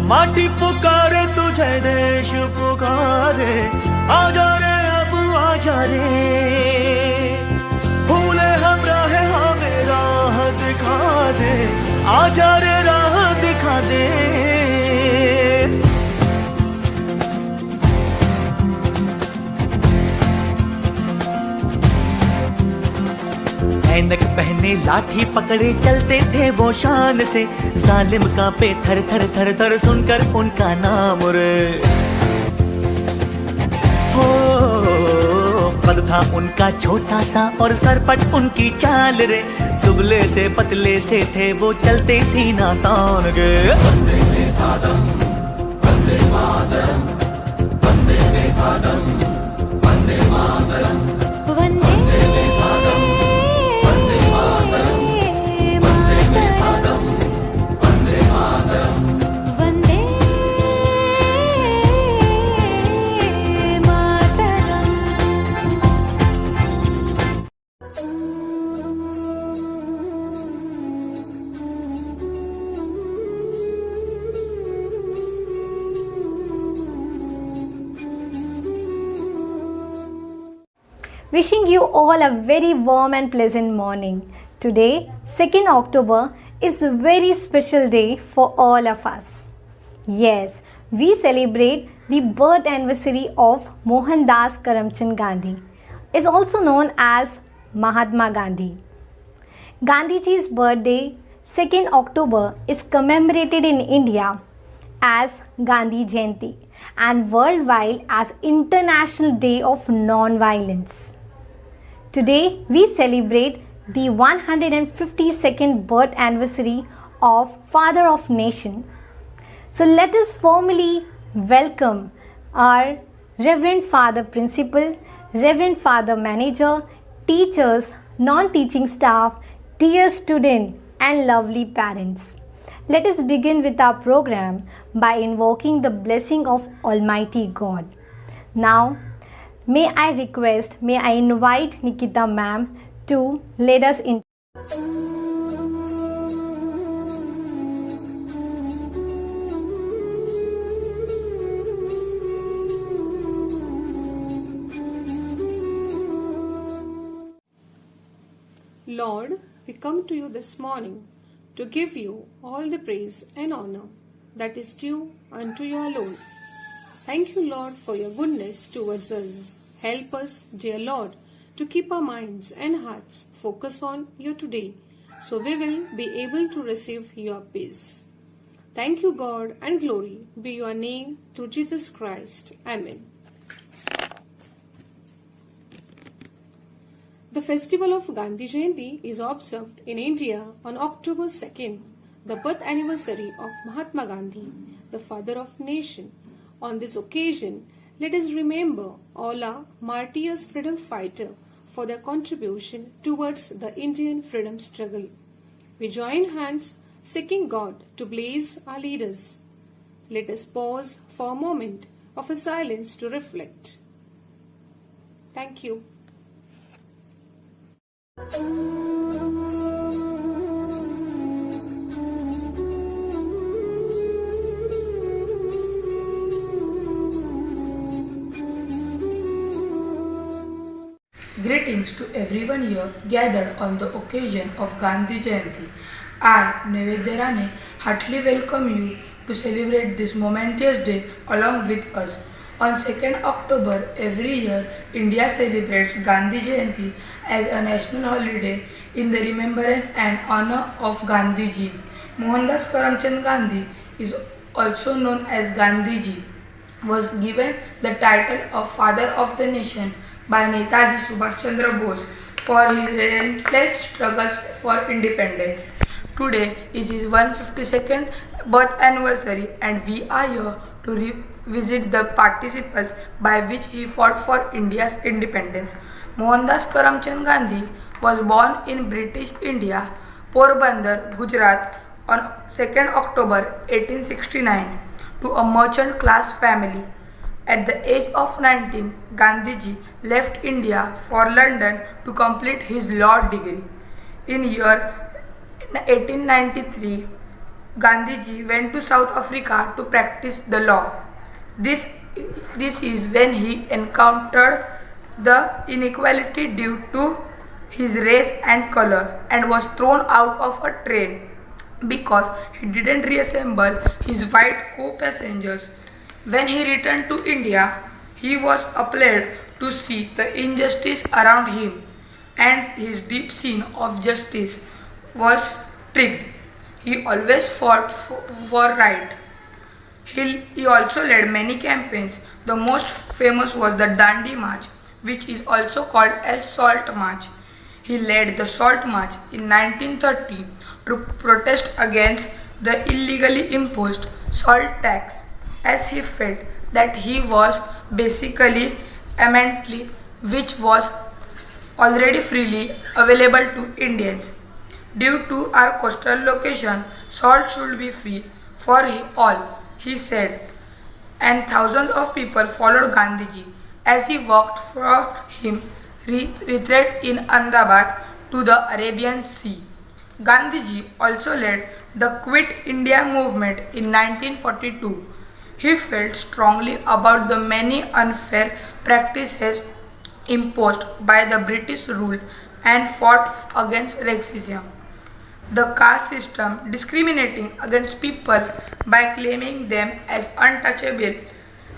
माटी पुकारे तुझे, देश पुकारे, आजा रे अब आजा रे, भूले हम राह हमें राह दिखा दे, आजा रे राह दिखा दे। ऐनक पहने लाठी पकड़े चलते थे वो शान से, सालिम कांपे थर थर थर थर सुनकर उनका नाम रे। हो कद था उनका छोटा सा और सरपट उनकी चाल रे, दुबले से पतले से थे वो चलते सीना तान के। Vande Mataram, Vande Mataram, Vande Mataram, Vande Mataram, Wishing you all a very warm and pleasant morning. Today, 2nd October, is a very special day for all of us. Yes, we celebrate the birth anniversary of Mohandas Karamchand Gandhi. Is also known as Mahatma Gandhi. Gandhiji's birthday, 2nd October, is commemorated in India as Gandhi Jayanti and worldwide as International Day of Non-Violence. Today, we celebrate the 152nd birth anniversary of Father of Nation. So let us formally welcome our Reverend Father Principal, Reverend Father Manager, teachers, non-teaching staff, dear students and lovely parents. Let us begin with our program by invoking the blessing of Almighty God. Now, may I invite Nikita ma'am to lead us in. Lord, we come to you this morning to give you all the praise and honor that is due unto you alone. Thank you, Lord, for your goodness towards us. Help us, dear Lord, to keep our minds and hearts focused on you today, so we will be able to receive your peace. Thank you, God, and glory be your name through Jesus Christ. Amen. The festival of Gandhi Jayanti is observed in India on October 2nd, the birth anniversary of Mahatma Gandhi, the father of nation. On this occasion, let us remember all our martyrs freedom fighters for their contribution towards the Indian freedom struggle. We join hands seeking God to bless our leaders. Let us pause for a moment of a silence to reflect. Thank you. Greetings to everyone here gathered on the occasion of Gandhi Jayanti. I, Nevedya Rane, heartily welcome you to celebrate this momentous day along with us. On 2nd October every year, India celebrates Gandhi Jayanti as a national holiday in the remembrance and honor of Gandhiji. Mohandas Karamchand Gandhi is also known as Gandhiji, was given the title of Father of the Nation by Netaji Subhash Chandra Bose for his relentless struggles for independence. Today is his 152nd birth anniversary and we are here to revisit the participles by which he fought for India's independence. Mohandas Karamchand Gandhi was born in British India, Porbandar, Gujarat on 2nd October 1869 to a merchant class family. At the age of 19, Gandhiji left India for London to complete his law degree. In year 1893, Gandhiji went to South Africa to practice the law. This, this is when he encountered the inequality due to his race and color and was thrown out of a train because he didn't reassemble his white co-passengers. When he returned to India, he was appalled to see the injustice around him, and his deep sense of justice was triggered. He always fought for right. He also led many campaigns. The most famous was the Dandi March, which is also called as Salt March. He led the Salt March in 1930 to protest against the illegally imposed salt tax, as he felt that he was basically amenity which was already freely available to Indians. Due to our coastal location, salt should be free for all, he said, and thousands of people followed Gandhiji as he walked from his retreat in Ahmedabad to the Arabian Sea. Gandhiji also led the Quit India movement in 1942. He felt strongly about the many unfair practices imposed by the British rule and fought against racism. The caste system discriminating against people by claiming them as untouchable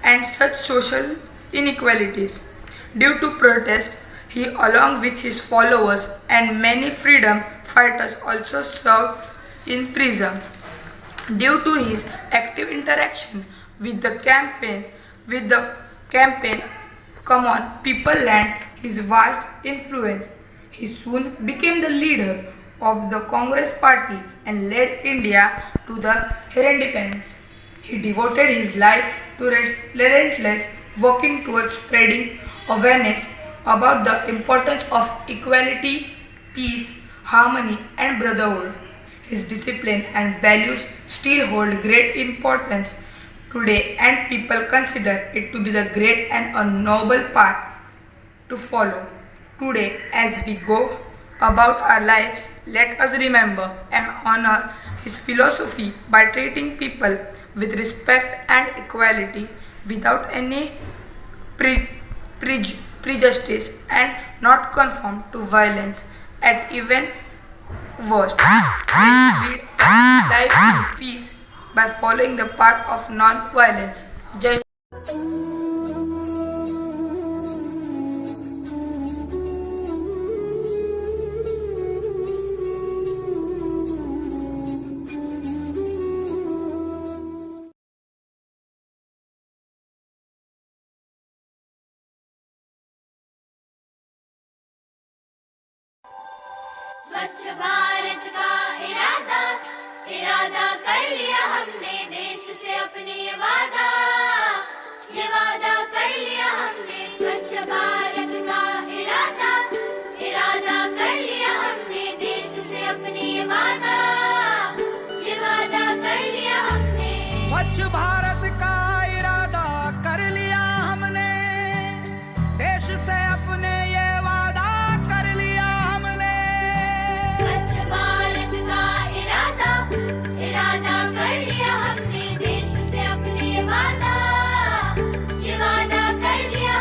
and such social inequalities. Due to protest, he along with his followers and many freedom fighters also served in prison. Due to his active interaction with the campaign Come On, People Land, his vast influence, he soon became the leader of the Congress Party and led India to the independence. He devoted his life to relentless working towards spreading awareness about the importance of equality, peace, harmony, and brotherhood. His discipline and values still hold great importance today, and people consider it to be the great and a noble path to follow. Today, as we go about our lives, let us remember and honor his philosophy by treating people with respect and equality without any prejudice and not conform to violence at even worst. Let's lead life in peace by following the path of non-violence. Jai स्वच्छ भारत का इरादा इरादा कर लिया हमने देश से अपने ये वादा कर लिया हमने स्वच्छ भारत का इरादा कर लिया हमने देश से अपने ये वादा कर लिया हमने स्वच्छ भारत का इरादा कर लिया हमने देश से अपने ये वादा कर लिया हमने स्वच्छ भारत का इरादा कर लिया हमने देश से अपने ये वादा कर लिया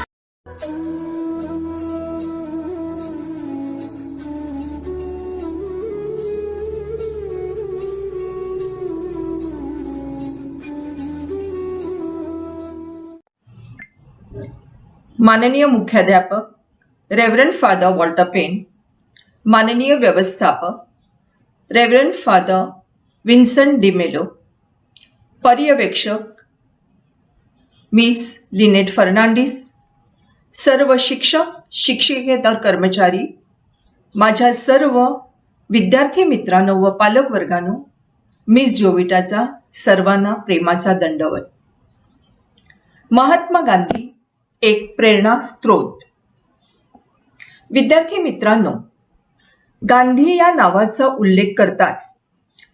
माननीय मुख्याध्यापक रेव्हरंड फादर वॉल्टर पेन, माननीय व्यवस्थापक रेव्हरंड फादर विन्सेंट डिमेलो, पर्यवेक्षक मिस लिनेट फर्नांडिस, सर्व शिक्षक शिक्षकेतर कर्मचारी, माझ्या सर्व विद्यार्थी मित्रांनो व पालक वर्गानो, मिस जोविटाचा सर्वांना प्रेमाचा दंडवत. महात्मा गांधी एक प्रेरणा स्रोत. विद्यार्थी मित्रांनो, गांधी या नावाचा उल्लेख करताच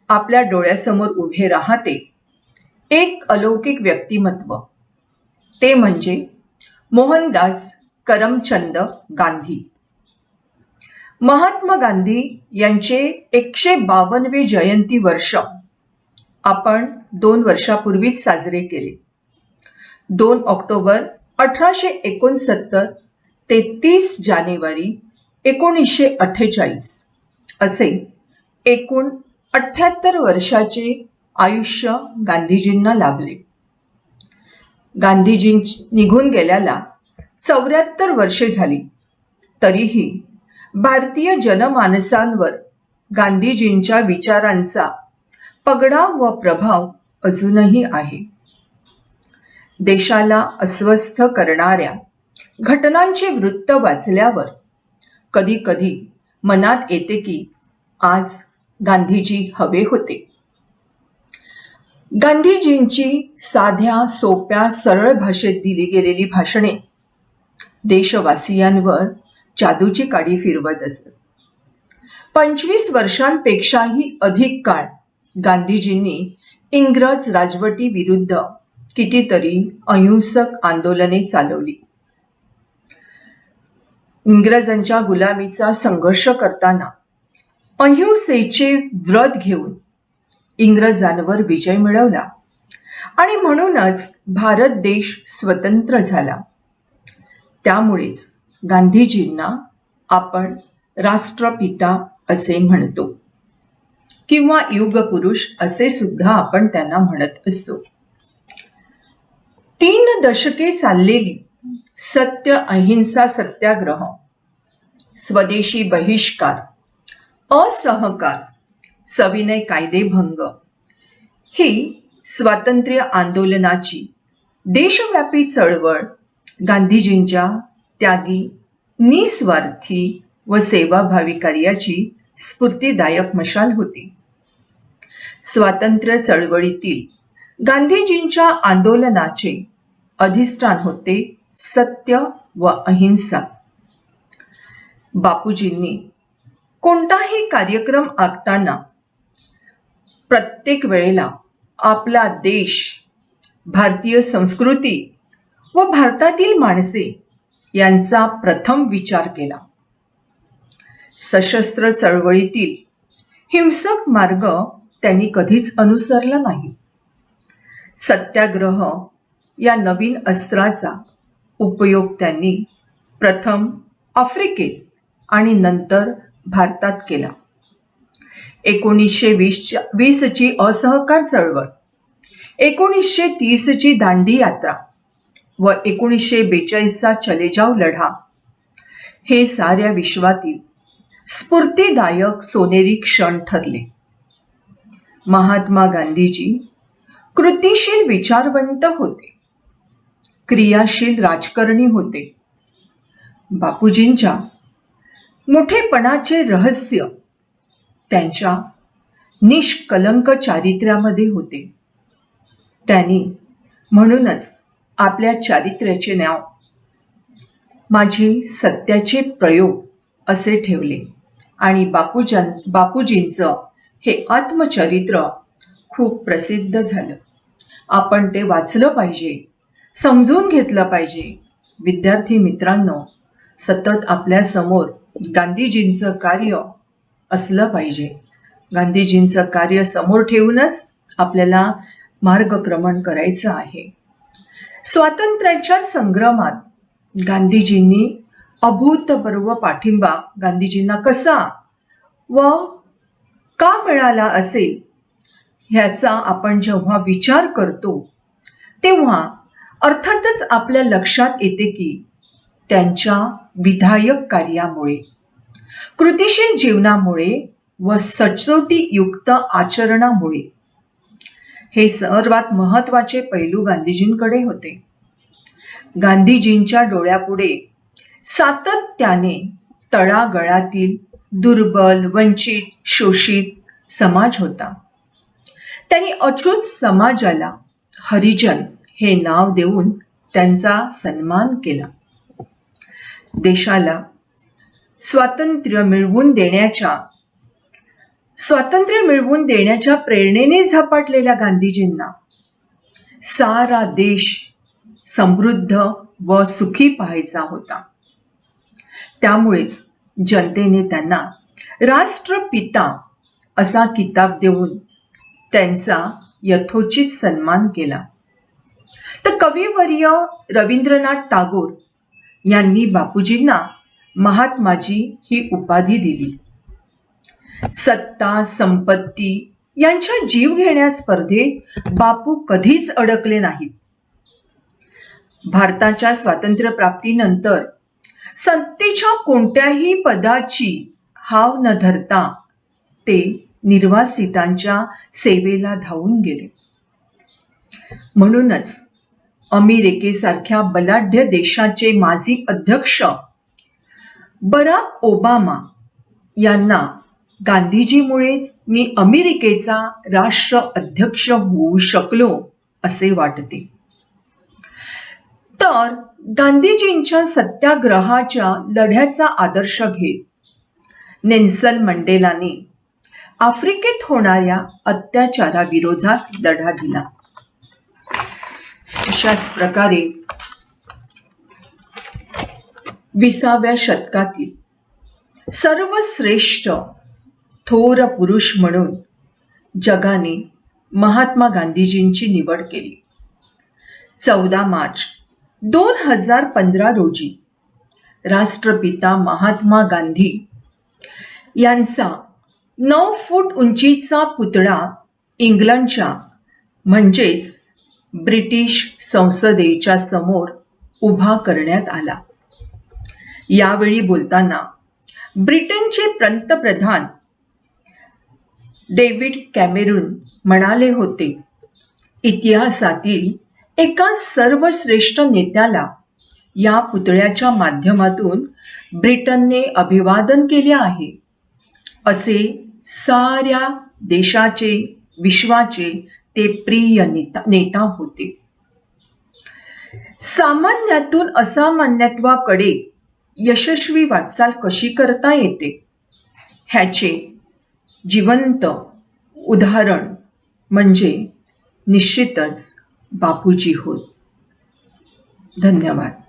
आपल्या डोळ्यासमोर उभे राहते एक अलौकिक व्यक्तिमत्व, ते म्हणजे मोहनदास करमचंद गांधी. महात्मा गांधी यांचे 152वे जयंती वर्ष आपण 2 वर्षापूर्वीच साजरे केले. 2 ऑक्टोबर 1869 ते 30 जानेवारी 1948 असे एकूण 78 वर्षाचे आयुष्य गांधीजींना लाभले. गांधीजी निघून गेल्याला 74 वर्षे झाली, तरीही भारतीय जनमानसांवर गांधीजींच्या विचारांचा पगडा व प्रभाव अजूनही आहे. देशाला अस्वस्थ करणाऱ्या घटनांचे वृत्त वाचल्यावर कधी कधी मनात येते की आज गांधीजी हवे होते. गांधीजींची साध्या सोप्या सरळ भाषेत दिली गेलेली भाषणे देशवासियांवर जादूची काडी फिरवत असत. 25 वर्षांपेक्षाही अधिक काळ गांधीजींनी इंग्रज राजवटीविरुद्ध कितीतरी अहिंसक आंदोलने चालवली. इंग्रजांच्या गुलामीचा संघर्ष करताना अहिंसेचे व्रत घेऊन इंग्रजांवर विजय मिळवला आणि म्हणूनच भारत देश स्वतंत्र झाला. त्यामुळेच गांधीजींना आपण राष्ट्रपिता असे म्हणतो किंवा युगपुरुष असे सुद्धा आपण त्यांना म्हणत असतो. 3 दशके चाललेली सत्य अहिंसा सत्याग्रह, स्वदेशी बहिष्कार, असहकार, सविनय कायदेभंग ही स्वातंत्र्य आंदोलनाची देशव्यापी चळवळ गांधीजींच्या त्यागी, निस्वार्थी व सेवाभावी कार्याची स्फूर्तिदायक मशाल होती. स्वातंत्र्य चळवळीतील गांधीजींच्या आंदोलनाचे अधिष्ठान होते सत्य व अहिंसा. बापूजींनी कोणताही कार्यक्रम आखताना प्रत्येक वेळेला आपला देश, भारतीय संस्कृती व भारतातील माणसे यांचा प्रथम विचार केला. सशस्त्र चळवळीतील हिंसक मार्ग त्यांनी कधीच अनुसरला नाही. सत्याग्रह या नवीन अस्त्राचा उपयोग त्यांनी प्रथम आफ्रिकेत आणि नंतर भारतात केला. 1920 ची असहकार चळवळ, 1930 ची दांडी यात्रा व 1942 चा चले जाव लढा हे साऱ्या विश्वातील स्फूर्तिदायक सोनेरी क्षण ठरले. महात्मा गांधीजी कृतिशील विचारवंत होते, क्रियाशील राजकारणी होते. बापूजींच्या मोठेपणाचे रहस्य त्यांच्या निष्कलंक चारित्र्यामध्ये होते. त्यांनी म्हणूनच आपल्या चारित्र्याचे नाव माझे सत्याचे प्रयोग असे ठेवले आणि बापूजींचं हे आत्मचरित्र खूप प्रसिद्ध झालं. आपण ते वाचलं पाहिजे, समजून घेतलं पाहिजे. विद्यार्थी मित्रांनो, सतत आपल्या समोर गांधीजींचं कार्य असलं पाहिजे. गांधीजींचं कार्य समोर ठेवूनच आपल्याला मार्गक्रमण करायचं आहे. स्वातंत्र्याच्या संग्रामात गांधीजींनी अभूतपूर्व पाठिंबा गांधीजींना कसा व का मिळाला असेल ह्याचा आपण जेव्हा विचार करतो तेव्हा अर्थातच आपल्या लक्षात येते की त्यांच्या विधायक कार्यामुळे, कृतिशील जीवनामुळे व सचोटीयुक्त आचरणामुळे हे सर्वात महत्त्वाचे पैलू गांधीजींकडे होते. गांधीजींच्या डोळ्यापुढे सातत्याने तळागाळातील दुर्बल, वंचित, शोषित समाज होता. त्यांनी अछूत समाजाला हरिजन हे नाव देऊन त्यांचा सन्मान केला. देशाला स्वातंत्र्य मिळवून देण्याच्या प्रेरणेने झपाटलेल्या गांधीजींना सारा देश समृद्ध व सुखी पाहायचा होता. त्यामुळेच जनतेने त्यांना राष्ट्रपिता असा किताब देऊन त्यांचा यथोचित सन्मान केला. तर कविवर्य रवींद्रनाथ टागोर यांनी बापूजींना महात्माजी ही उपाधी दिली. सत्ता संपत्ती यांच्या जीवघेण्या स्पर्धेत बापू कधीच अडकले नाहीत. भारताच्या स्वातंत्र्यप्राप्तीनंतर सत्तेच्या कोणत्याही पदाची हाव न धरता ते निर्वासितांच्या सेवेला धावून गेले. म्हणूनच अमेरिकेसारख्या बलाढ्य देशाचे माजी अध्यक्ष बराक ओबामा यांना गांधीजीमुळेच मी अमेरिकेचा राष्ट्र अध्यक्ष होऊ शकलो असे वाटते. तर गांधीजींच्या सत्याग्रहाच्या लढ्याचा आदर्श घेत नेल्सन मंडेलाने आफ्रिकेत होणाऱ्या अत्याचाराविरोधात लढा दिला. अशाच प्रकारे 20व्या शतकातील सर्वश्रेष्ठ थोर पुरुष म्हणून जगाने महात्मा गांधीजींची निवड केली. 14 मार्च 2015 रोजी राष्ट्रपिता महात्मा गांधी यांचा 9 फूट उंचीचा पुतळा इंग्लंडच्या म्हणजेच ब्रिटिश संसदेच्या समोर उभा करण्यात आला. यावेळी बोलताना ब्रिटनचे पंतप्रधान डेव्हिड कॅमेरून म्हणाले होते, इतिहासातील एका सर्वश्रेष्ठ नेत्याला या पुतळ्याच्या माध्यमातून ब्रिटनने अभिवादन केले आहे. असे साऱ्या देशाचे विश्वाचे ते प्रिय नेता होते. सामान्यातून असामान्यत्वाकडे यशस्वी वाटचाल कशी करता येते ह्याचे जिवंत उदाहरण म्हणजे निश्चितच बापूजी होत. धन्यवाद.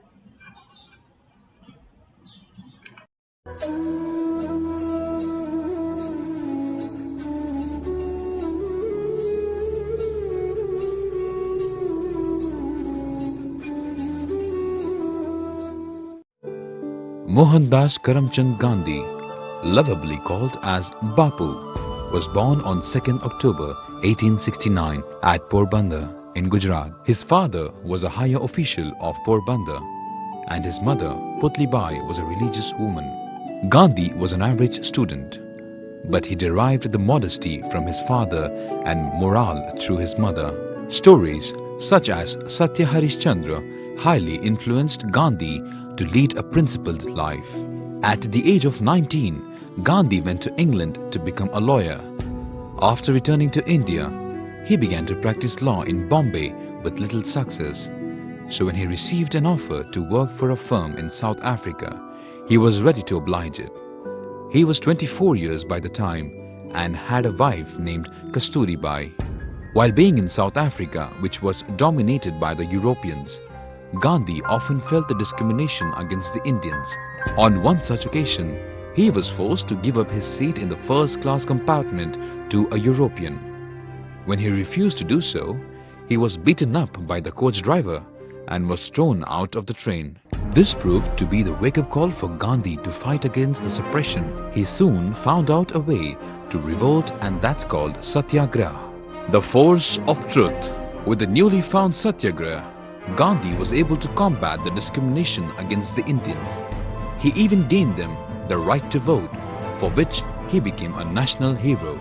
Mohandas Karamchand Gandhi, lovably called as Bapu, was born on 2nd October 1869 at Porbandar in Gujarat. His father was a higher official of Porbandar and his mother, Putli Bai, was a religious woman. Gandhi was an average student, but he derived the modesty from his father and morale through his mother. Stories such as Satya Harishchandra highly influenced Gandhi to lead a principled life. At the age of 19, Gandhi went to England to become a lawyer. After returning to India, he began to practice law in Bombay with little success. So when he received an offer to work for a firm in South Africa, he was ready to oblige it. He was 24 years by the time and had a wife named Kasturi Bai. While being in South Africa, which was dominated by the Europeans, Gandhi often felt the discrimination against the Indians. On one such occasion, he was forced to give up his seat in the first-class compartment to a European. When he refused to do so, he was beaten up by the coach driver and was thrown out of the train. This proved to be the wake-up call for Gandhi to fight against the suppression. He soon found out a way to revolt, and that's called Satyagraha, the force of truth. With the newly found Satyagraha, Gandhi was able to combat the discrimination against the Indians. He even gained them the right to vote, for which he became a national hero.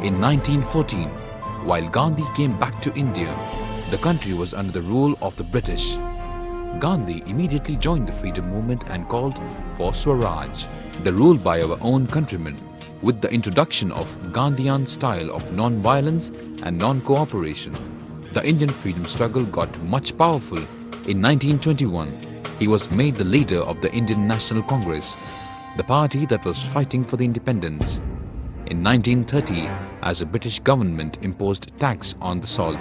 In 1914, while Gandhi came back to India, the country was under the rule of the British. Gandhi immediately joined the freedom movement and called for Swaraj, the rule by our own countrymen. With the introduction of Gandhian style of non-violence and non-cooperation, the Indian freedom struggle got much powerful. In 1921, he was made the leader of the Indian National Congress, the party that was fighting for the independence. In 1930, as the British government imposed tax on the salt,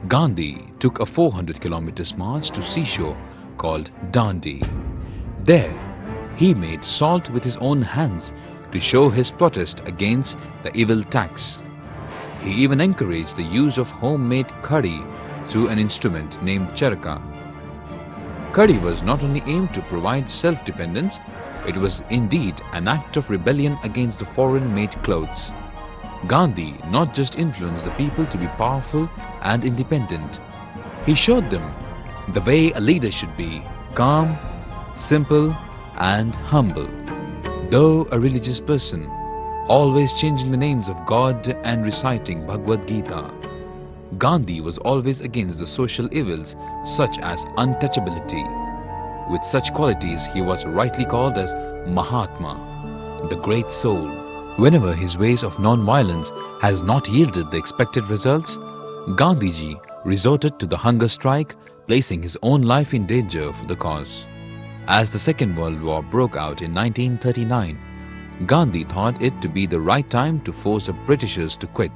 Gandhi took a 400 kilometers march to seashore called Dandi. There, he made salt with his own hands to show his protest against the evil tax. He even encouraged the use of homemade khadi through an instrument named charka. Khadi was not only aimed to provide self-dependence, it was indeed an act of rebellion against the foreign-made clothes. Gandhi not just influenced the people to be powerful and independent, he showed them the way a leader should be: calm, simple and humble. Though a religious person, always changing the names of God and reciting Bhagavad Gita, Gandhi was always against the social evils such as untouchability. With such qualities, he was rightly called as Mahatma, the great soul. Whenever his ways of non-violence has not yielded the expected results, Gandhiji resorted to the hunger strike, placing his own life in danger for the cause. As the Second World War broke out in 1939, Gandhi thought it to be the right time to force the Britishers to quit.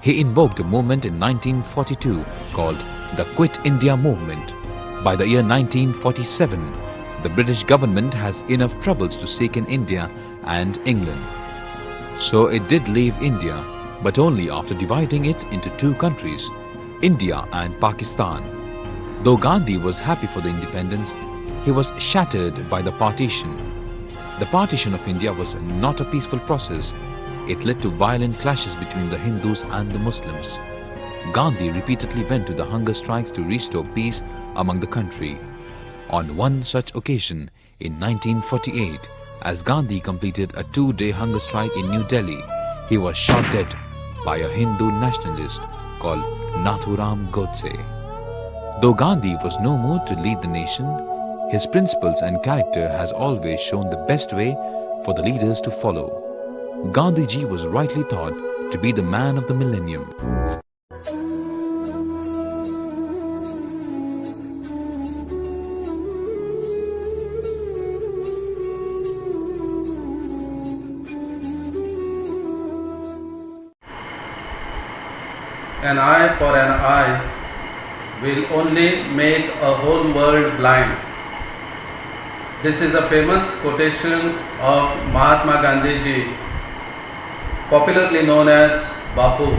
He invoked a movement in 1942 called the Quit India Movement. By the year 1947, the British government has enough troubles to seek in India and England. So it did leave India, but only after dividing it into two countries, India and Pakistan. Though Gandhi was happy for the independence, he was shattered by the partition. The partition of India was not a peaceful process. It led to violent clashes between the Hindus and the Muslims. Gandhi repeatedly went to the hunger strikes to restore peace among the country. On one such occasion, in 1948, as Gandhi completed a 2-day hunger strike in New Delhi, he was shot dead by a Hindu nationalist called Nathuram Godse. Though Gandhi was no more to lead the nation, his principles and character has always shown the best way for the leaders to follow. Gandhiji was rightly thought to be the man of the millennium. An eye for an eye will only make a whole world blind. This is a famous quotation of Mahatma Gandhi ji, popularly known as Bapu.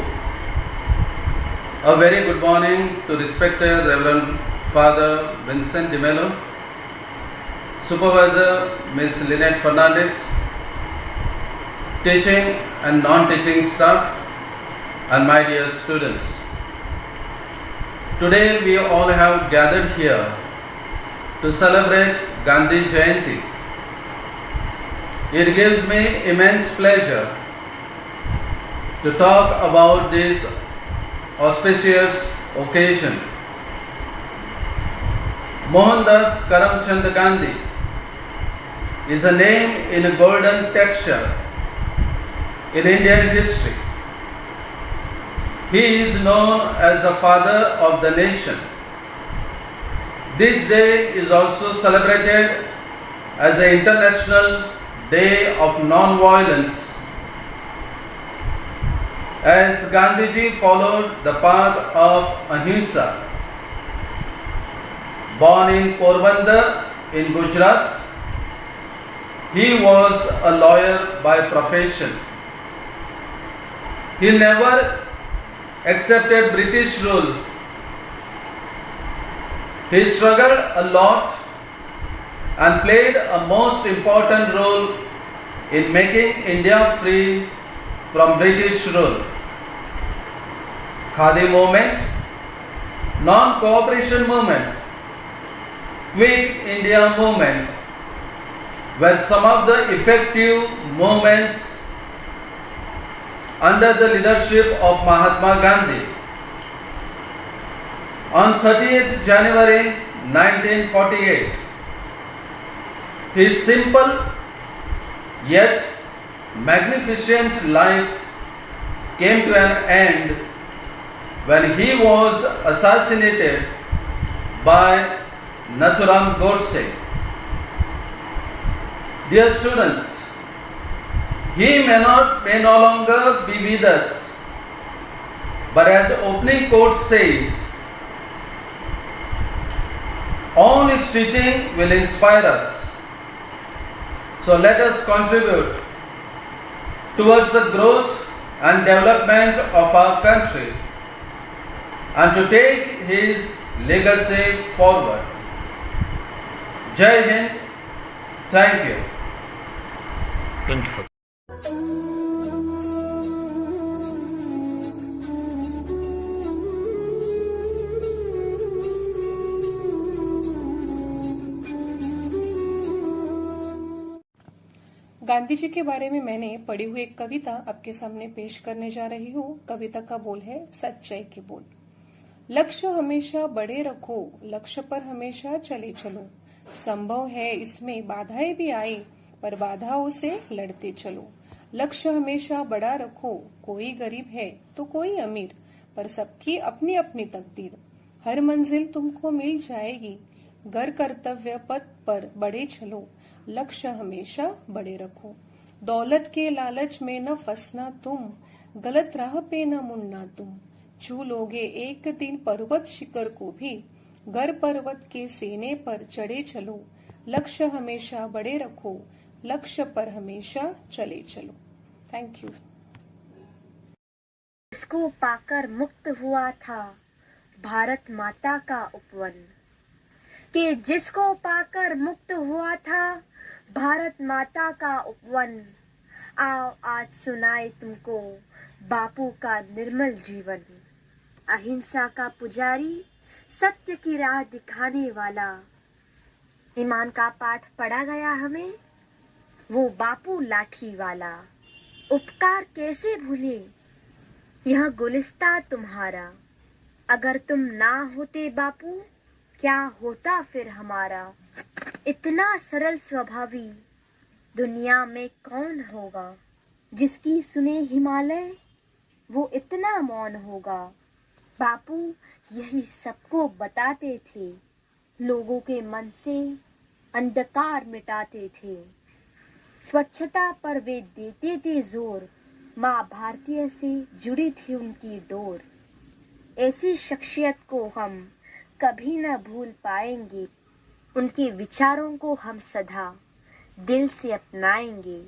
A very good morning to respected Reverend Father Vincent de Mello, Supervisor Ms. Lynette Fernandez, teaching and non-teaching staff, and my dear students. Today we all have gathered here to celebrate Gandhi Jayanti. It gives me immense pleasure to talk about this auspicious occasion. Mohandas Karamchand Gandhi is a name in a golden texture in Indian history. He is known as the father of the nation. This day is also celebrated as an International Day of Non-Violence, as Gandhiji followed the path of Ahimsa. Born in Porbandar in Gujarat, he was a lawyer by profession. He never accepted British rule. He struggled a lot and played a most important role in making India free from British rule. Khadi movement, non-cooperation movement, Quit India movement were some of the effective movements under the leadership of Mahatma Gandhi. On 30th January 1948, his simple yet magnificent life came to an end when he was assassinated by Nathuram Godse. Dear students, he may no longer be with us, but as opening quote says, all his teaching will inspire us. So let us contribute towards the growth and development of our country and to take his legacy forward. Jai Hind. Thank you. Thank you. Gandhi ji के बारे में मैंने पढ़ी हुई एक कविता आपके सामने पेश करने जा रही हूँ। कविता का बोल है सच्चाई के बोल। लक्ष्य हमेशा बड़े रखो, लक्ष्य पर हमेशा चले चलो। संभव है इसमें बाधाएं भी आए, पर बाधाओं से लड़ते चलो। लक्ष्य हमेशा बड़ा रखो, कोई गरीब है तो कोई अमीर, पर सबकी अपनी अपनी तकदीर। हर मंजिल तुमको मिल जाएगी, घर कर्तव्य पथ पर बढ़े चलो। लक्ष्य हमेशा बड़े रखो। दौलत के लालच में न फंसना तुम, गलत राह पे न मुड़ना तुम। छू लोगे एक दिन पर्वत शिखर को भी, घर पर्वत के सीने पर चढ़े चलो। लक्ष्य हमेशा बड़े रखो, लक्ष्य पर हमेशा चले चलो। Thank you. जिसको पाकर मुक्त हुआ था भारत माता का उपवन, कि जिसको पाकर मुक्त हुआ था भारत माता का उपवन। आओ आज सुनाए तुमको बापू का निर्मल जीवन। अहिंसा का पुजारी, सत्य की राह दिखाने वाला। ईमान का पाठ पढ़ा गया हमें, वो बापू लाठी वाला। उपकार कैसे भूले यह गुलिस्ता तुम्हारा। अगर तुम ना होते बापू, क्या होता फिर हमारा। इतना सरल स्वभावी दुनिया में कौन होगा। जिसकी सुने हिमालय वो इतना मौन होगा। बापू यही सबको बताते थे, लोगों के मन से अंधकार मिटाते थे। स्वच्छता पर वे देते थे जोर, माँ भारतीय से जुड़ी थी उनकी डोर। ऐसी शख्सियत को हम कभी न भूल पाएंगे, उनके विचारों को हम सदा दिल से अपनाएंगे।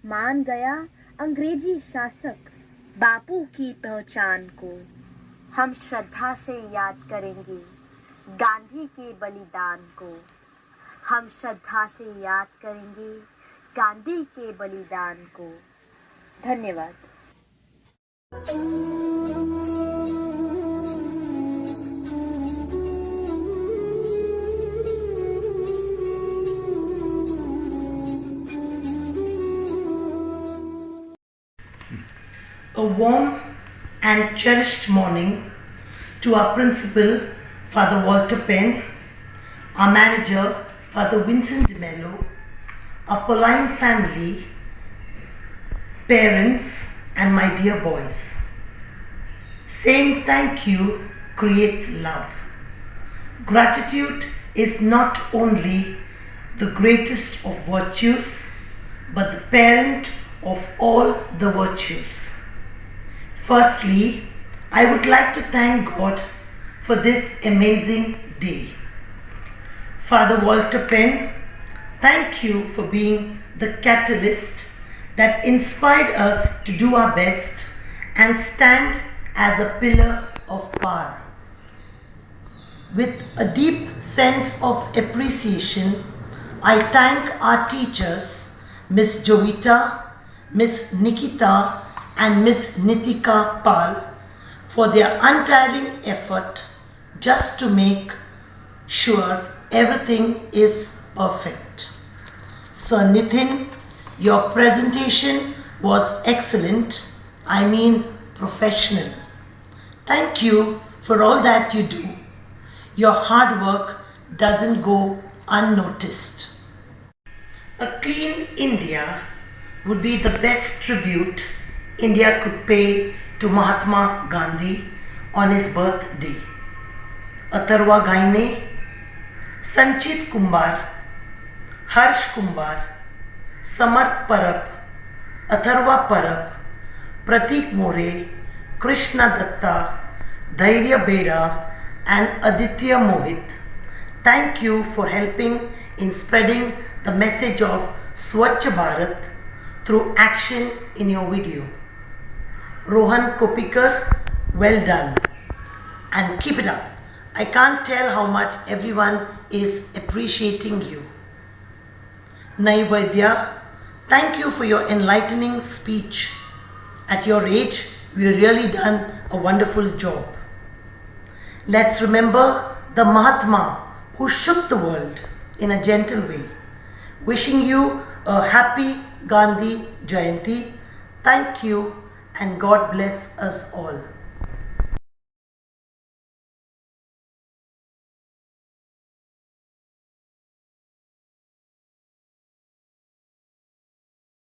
मान गया अंग्रेजी शासक बापू की पहचान को, हम श्रद्धा से याद करेंगे गांधी के बलिदान को। हम श्रद्धा से याद करेंगे गांधी के बलिदान को। धन्यवाद। A warm and cherished morning to our principal, Father Walter Penn, our manager, Father Vincent de Mello, our Pauline family, parents, and my dear boys. Saying thank you creates love. Gratitude is not only the greatest of virtues, but the parent of all the virtues. Firstly, I would like to thank God for this amazing day. Father Walter Penn, thank you for being the catalyst that inspired us to do our best and stand as a pillar of power. With a deep sense of appreciation, I thank our teachers, Miss Jovita, Miss Nikita, and Miss Nitika Pal for their untiring effort just to make sure everything is perfect. Sir Nitin, your presentation was excellent, I mean professional. Thank you for all that you do. Your hard work doesn't go unnoticed. A clean India would be the best tribute India could pay to Mahatma Gandhi on his birthday. Atharva Gaine, Sanchit Kumbar, Harsh Kumbar, Samarth Parab, Atharva Parab, Pratik More, Krishna Datta, Dhairya Beda, and Aditya Mohit. Thank you for helping in spreading the message of Swachh Bharat through action in your video. Rohan Kopikar, well done. And keep it up. I can't tell how much everyone is appreciating you. Naivedya, thank you for your enlightening speech. At your age, we've really done a wonderful job. Let's remember the Mahatma who shook the world in a gentle way. Wishing you a happy Gandhi Jayanti. Thank you and God bless us all.